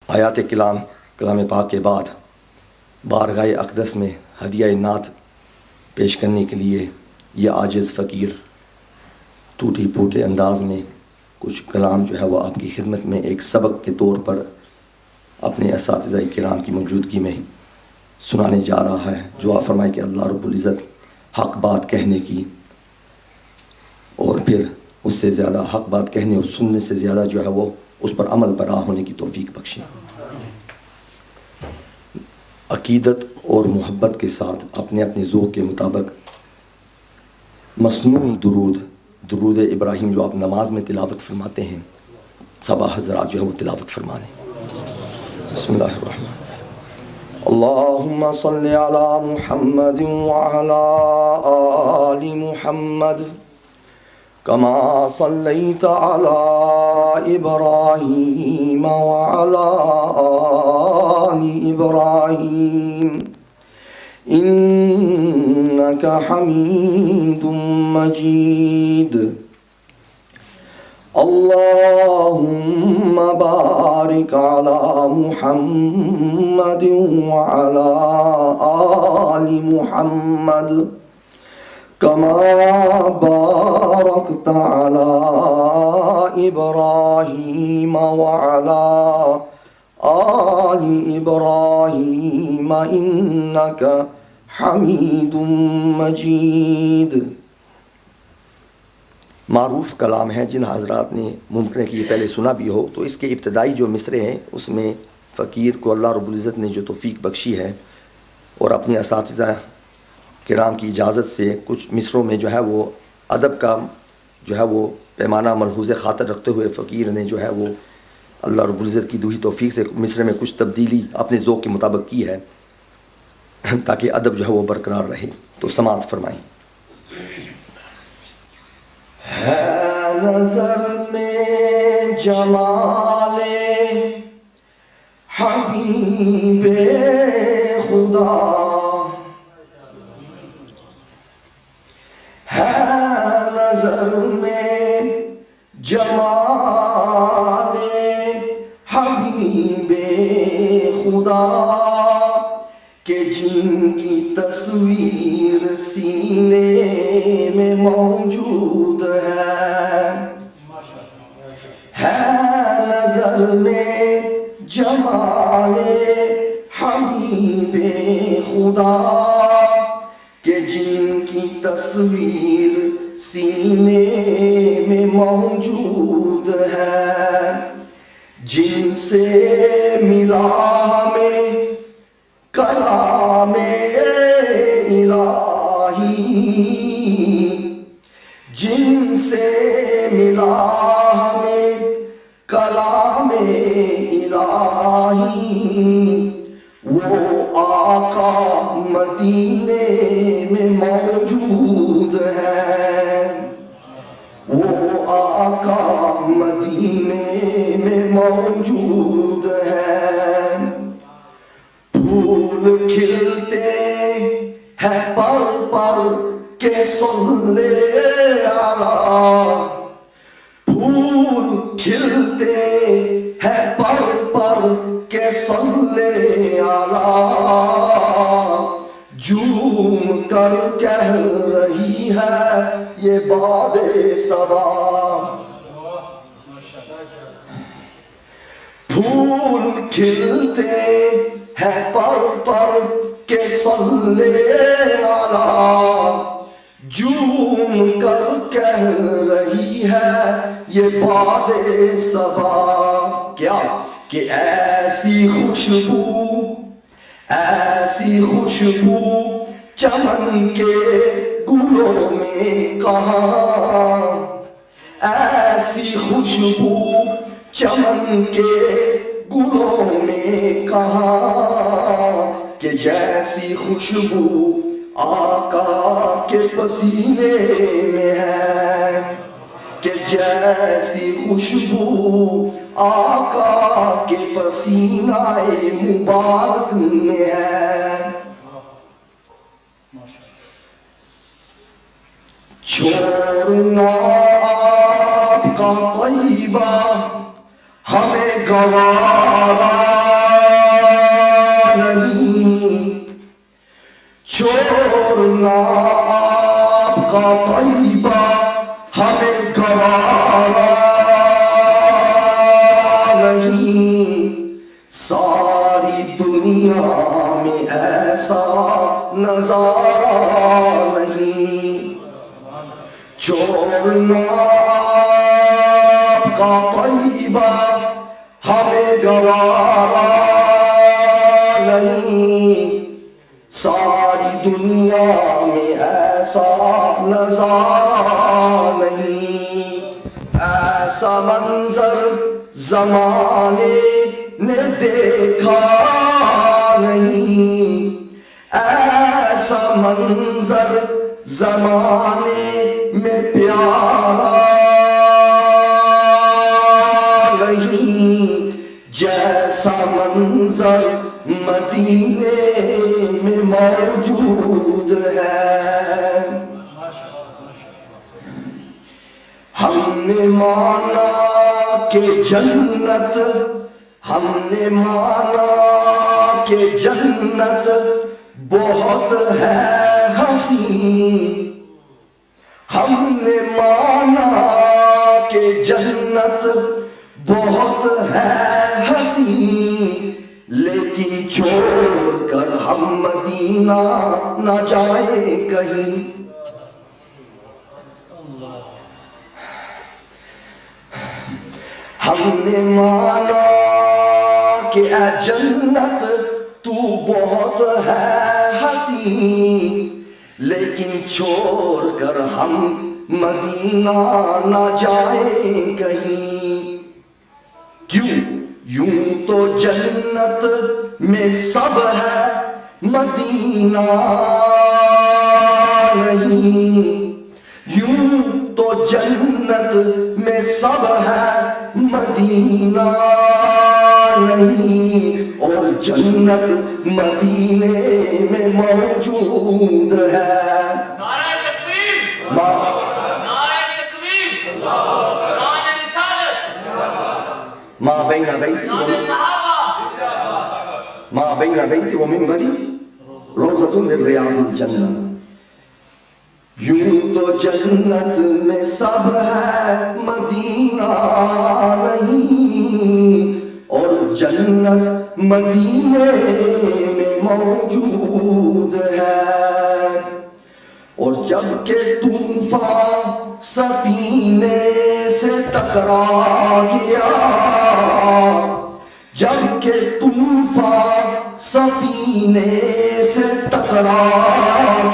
آیات کلام پاک کے بعد بارگاہ اقدس میں ہدیہ نعت پیش کرنے کے لیے یہ عاجز فقیر ٹوٹی پھوٹے انداز میں کچھ کلام جو ہے وہ آپ کی خدمت میں ایک سبق کے طور پر اپنے اساتذہ کرام کی موجودگی میں سنانے جا رہا ہے. جو آپ فرمائے کہ اللہ رب العزت حق بات کہنے کی اور پھر اس سے زیادہ حق بات کہنے اور سننے سے زیادہ جو ہے وہ اس پر عمل پر راہ ہونے کی توفیق بخشے. عقیدت اور محبت کے ساتھ اپنے اپنے ذوق کے مطابق مسنون درود ابراہیم جو آپ نماز میں تلاوت فرماتے ہیں سبا حضرات جو ہے وہ تلاوت فرمانے. بسم اللہ الرحمن الرحیم. اللہم صلی علی محمد وعلی آل محمد کما صلیت علی ابراہیم وعلی آل ابراہیم انک حمید مجید. اللہم بارک علی محمد وعلی آل محمد کما بارکت علی ابراہیم وعلی آل ابراہیم انک حمید مجید. معروف کلام ہے جن حضرات نے ممکن ہے کہ یہ پہلے سنا بھی ہو تو اس کے ابتدائی جو مصرے ہیں اس میں فقیر کو اللہ رب العزت نے جو توفیق بخشی ہے اور اپنے اساتذہ کرام کی اجازت سے کچھ مصروں میں جو ہے وہ ادب کا جو ہے وہ پیمانہ ملحوظ خاطر رکھتے ہوئے فقیر نے جو ہے وہ اللہ رب العزت کی دوہی توفیق سے مصرے میں کچھ تبدیلی اپنے ذوق کے مطابق کی ہے تاکہ ادب جو ہے وہ برقرار رہے. تو سماعت فرمائیں. ہے نظر میں جمال حبیب خدا ہے نظر میں جمال حبیب خدا کہ جن کی تصویر سینے میں موجود ہے نظر میں جمال حبیب خدا کہ جن کی تصویر سینے میں موجود ہے. جن سے ملا میں کلام الہی جن سے ملا ہمیں کلام الہی وہ آقا مدینے میں موجود ہے. وہ آقا مدینے میں موجود ہے. پھول کھلتے ہیں پر کے صلی علی پھول کھلتے ہیں پر کے صلی علی جھوم کر کہہ رہی ہے یہ باد صبا. پھول کھلتے ہے پر کے صلی علی جھوم کر کہہ رہی ہے یہ باد صبا. کیا کہ ایسی خوشبو چمن کے گلوں میں کہاں ایسی خوشبو چمن کے گلوں میں کہاں کہ جیسی خوشبو آقا کے پسینے میں ہے کہ جیسی خوشبو آقا کے پسینہ مبارک میں ہے. چھوڑنا آپ کا طیبہ ہمیں گوارا کا طیبہ ہمیں گوارا نہیں، ساری دنیا میں ایسا نظارہ نہیں، چھوڑنا کا طیبہ ہمیں گوارا نہیں، ساری دنیا میں ایسا نظارہ نہیں، ایسا منظر زمانے نے دیکھا نہیں، ایسا منظر زمانے میں پیارا نہیں، جیسا منظر مدینے میں موجود ہے۔ ہم نے مانا کہ جنت، ہم نے مانا کہ جنت بہت ہے حسین، ہم نے مانا کہ جنت بہت ہے حسین، لیکن چھوڑ کر ہم مدینہ نہ جائیں کہیں۔ ہم نے مانا کہ اے جنت تو بہت ہے حسین، لیکن چھوڑ کر ہم مدینہ نہ جائیں کہیں۔ کیوں؟ یوں تو جنت میں سب ہے مدینہ نہیں، یوں تو جنت میں سب ہے مدینہ نہیں، اور جنت مدینے میں موجود ہے۔ نعرہ تکبیر، ماں نعرہ تکبیر، شان رسالت، ما بین بیتی شان صحابہ، ما بین بیتی و منبری روضۃ من ریاض الجنہ۔ یوں تو جنت میں سب ہے مدینہ نہیں، اور جنت مدینے میں موجود ہے۔ اور جب کہ طوفان سفینے سے ٹکرا گیا، جب کہ طوفان سفینے سے ٹکرا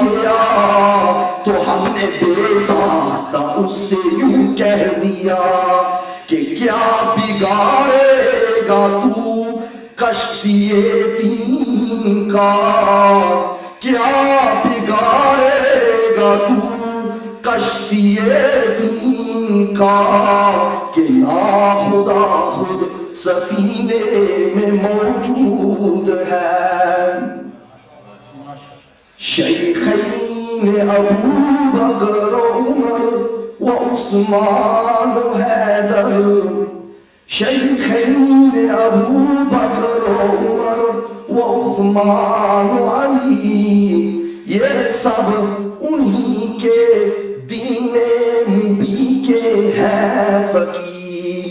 گیا، تو ہم نے بے ساختہ اس سے یوں کہہ دیا کہ کیا بگاڑے گا تو کشتی دین کا، کیا بگاڑے گا تو کشتی دین کا، کہ ناخدا خود سفینے میں موجود ہے۔ شیخین ابو بکر و عمر و عثمان و حیدر، شیخین ابو بکر و عمر و عثمان و علی، یہ سب انہی کے دین نبی کے ہیں فقیر۔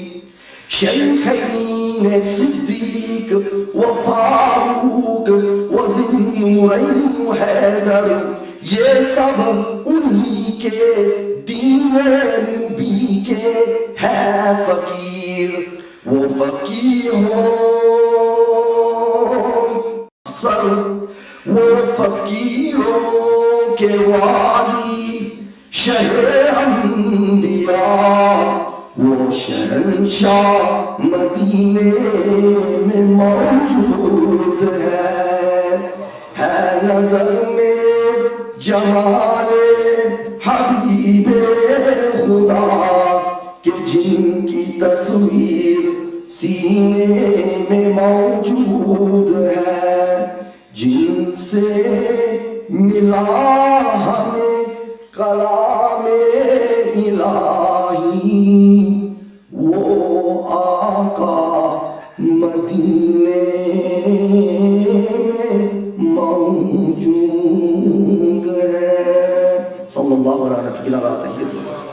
شیخین صدیق و فاروق و ذی النورین و حیدر، یہ سب انہی کے دین نبی کے ہیں فقیر۔ وہ فقیروں سر، وہ فقیروں کے والی شہر انبیاء، وہ شہنشاہ مدینے میں موجود ہے نظر میں جمال حبیب خدا، کہ جن کی تصویر سینے میں موجود ہے، جن سے ملا ہمیں کلام الہی، وہ آقا مدینے میں موجود ہے۔ صلی اللہ علیہ وسلم.